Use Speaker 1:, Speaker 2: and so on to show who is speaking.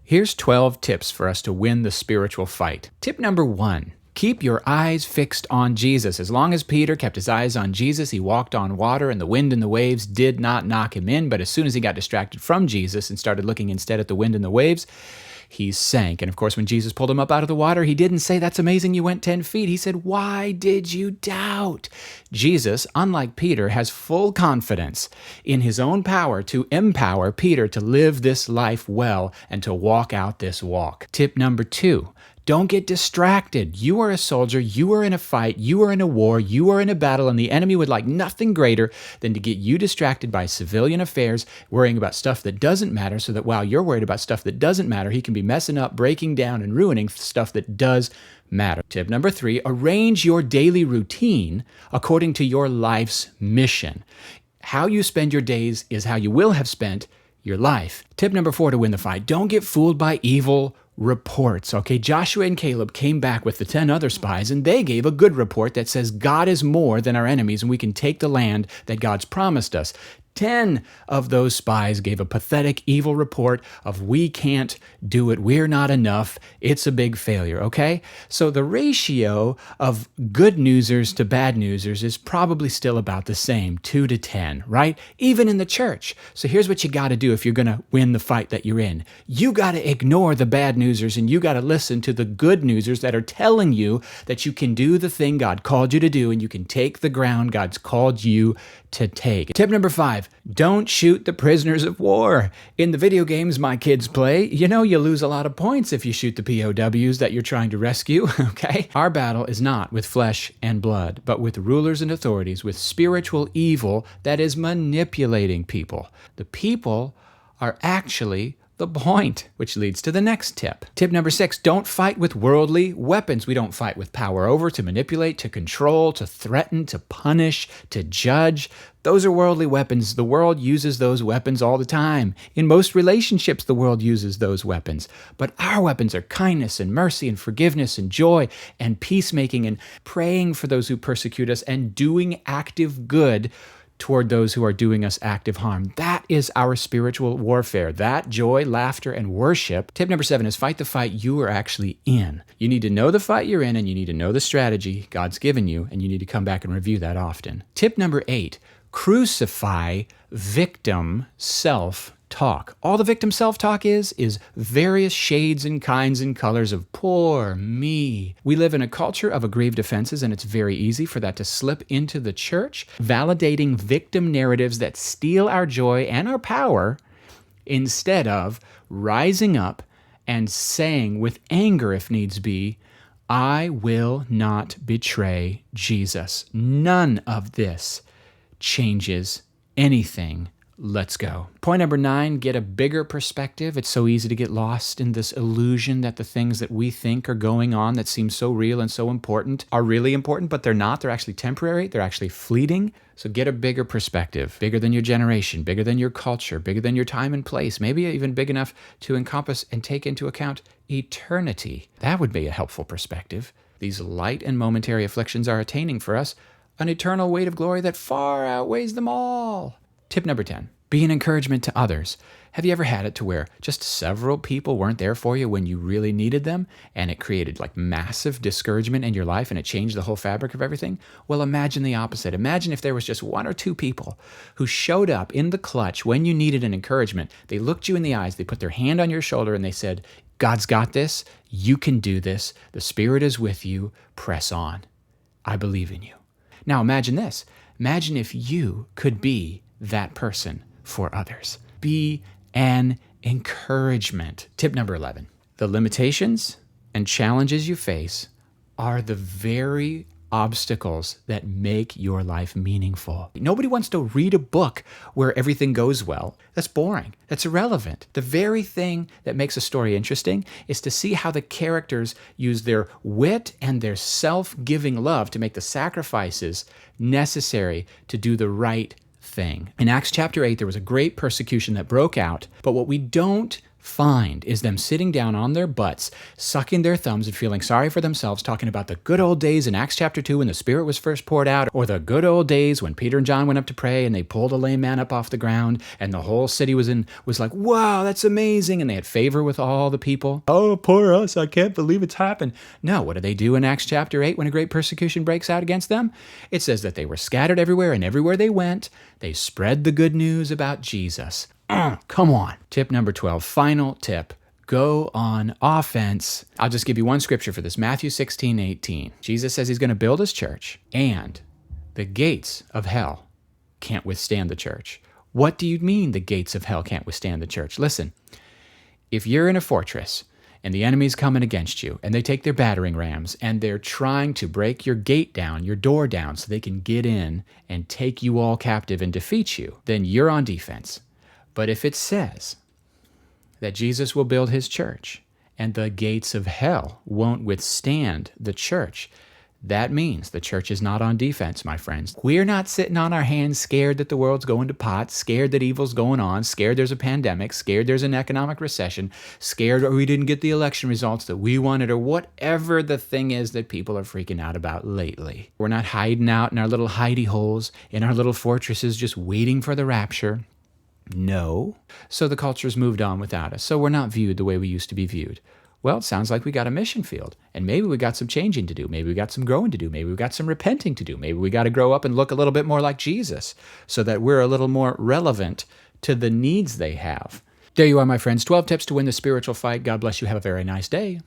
Speaker 1: Here's 12 tips for us to win the spiritual fight. Tip number 1. Keep your eyes fixed on Jesus. As long as Peter kept his eyes on Jesus, he walked on water, and the wind and the waves did not knock him in. But as soon as he got distracted from Jesus and started looking instead at the wind and the waves, he sank. And of course, when Jesus pulled him up out of the water, he didn't say, "That's amazing, you went 10 feet. He said, "Why did you doubt?" Jesus, unlike Peter, has full confidence in his own power to empower Peter to live this life well and to walk out this walk. Tip number 2. Don't get distracted. You are a soldier. You are in a fight. You are in a war. You are in a battle, and the enemy would like nothing greater than to get you distracted by civilian affairs, worrying about stuff that doesn't matter, so that while you're worried about stuff that doesn't matter, he can be messing up, breaking down, and ruining stuff that does matter. Tip number 3, arrange your daily routine according to your life's mission. How you spend your days is how you will have spent your life. Tip number 4 to win the fight, don't get fooled by evil reports. Okay, Joshua and Caleb came back with the 10 other spies, and they gave a good report that says God is more than our enemies and we can take the land that God's promised us. 10 of those spies gave a pathetic, evil report of we can't do it, we're not enough, it's a big failure, okay? So the ratio of good newsers to bad newsers is probably still about the same, 2 to 10, right? Even in the church. So here's what you got to do if you're going to win the fight that you're in. You got to ignore the bad newsers, and you got to listen to the good newsers that are telling you that you can do the thing God called you to do, and you can take the ground God's called you to take. Tip number 5, don't shoot the prisoners of war. In the video games my kids play, you lose a lot of points if you shoot the POWs that you're trying to rescue, okay? Our battle is not with flesh and blood, but with rulers and authorities, with spiritual evil that is manipulating people. The people are actually the point, which leads to the next tip. Tip number 6, don't fight with worldly weapons. We don't fight with power over, to manipulate, to control, to threaten, to punish, to judge. Those are worldly weapons. The world uses those weapons all the time. In most relationships, the world uses those weapons. But our weapons are kindness and mercy and forgiveness and joy and peacemaking and praying for those who persecute us and doing active good toward those who are doing us active harm. That is our spiritual warfare. That joy, laughter, and worship. Tip number 7 is fight the fight you are actually in. You need to know the fight you're in, and you need to know the strategy God's given you, and you need to come back and review that often. Tip number 8, crucify victim self-talk. All the victim self-talk is various shades and kinds and colors of poor me. We live in a culture of aggrieved offenses, and it's very easy for that to slip into the church, validating victim narratives that steal our joy and our power instead of rising up and saying with anger, if needs be, I will not betray Jesus. None of this changes anything. Let's go. Point number 9, get a bigger perspective. It's so easy to get lost in this illusion that the things that we think are going on that seem so real and so important are really important, but they're not. They're actually temporary. They're actually fleeting. So get a bigger perspective, bigger than your generation, bigger than your culture, bigger than your time and place, maybe even big enough to encompass and take into account eternity. That would be a helpful perspective. These light and momentary afflictions are attaining for us an eternal weight of glory that far outweighs them all. Tip number 10, be an encouragement to others. Have you ever had it to where just several people weren't there for you when you really needed them, and it created like massive discouragement in your life and it changed the whole fabric of everything? Well, imagine the opposite. Imagine if there was just 1 or 2 people who showed up in the clutch when you needed an encouragement. They looked you in the eyes, they put their hand on your shoulder, and they said, God's got this, you can do this, the Spirit is with you, press on. I believe in you. Now imagine this. Imagine if you could be that person for others. Be an encouragement. Tip number 11. The limitations and challenges you face are the very obstacles that make your life meaningful. Nobody wants to read a book where everything goes well. That's boring. That's irrelevant. The very thing that makes a story interesting is to see how the characters use their wit and their self-giving love to make the sacrifices necessary to do the right thing. In Acts chapter 8, there was a great persecution that broke out, but what we don't find is them sitting down on their butts, sucking their thumbs and feeling sorry for themselves, talking about the good old days in Acts chapter 2 when the Spirit was first poured out, or the good old days when Peter and John went up to pray and they pulled a lame man up off the ground and the whole city was like, wow, that's amazing, and they had favor with all the people. Oh, poor us, I can't believe it's happened. No, what do they do in Acts chapter 8 when a great persecution breaks out against them? It says that they were scattered everywhere, and everywhere they went, they spread the good news about Jesus. Come on. Tip number 12, final tip. Go on offense. I'll just give you one scripture for this. Matthew 16:18. Jesus says he's going to build his church, and the gates of hell can't withstand the church. What do you mean the gates of hell can't withstand the church? Listen, if you're in a fortress and the enemy's coming against you, and they take their battering rams, and they're trying to break your gate down, your door down, so they can get in and take you all captive and defeat you, then you're on defense. But if it says that Jesus will build his church and the gates of hell won't withstand the church, that means the church is not on defense, my friends. We're not sitting on our hands scared that the world's going to pot, scared that evil's going on, scared there's a pandemic, scared there's an economic recession, scared or we didn't get the election results that we wanted, or whatever the thing is that people are freaking out about lately. We're not hiding out in our little hidey holes, in our little fortresses, just waiting for the rapture. No. So the culture's moved on without us. So we're not viewed the way we used to be viewed. Well, it sounds like we got a mission field, and maybe we got some changing to do. Maybe we got some growing to do. Maybe we got some repenting to do. Maybe we got to grow up and look a little bit more like Jesus so that we're a little more relevant to the needs they have. There you are, my friends. 12 tips to win the spiritual fight. God bless you. Have a very nice day.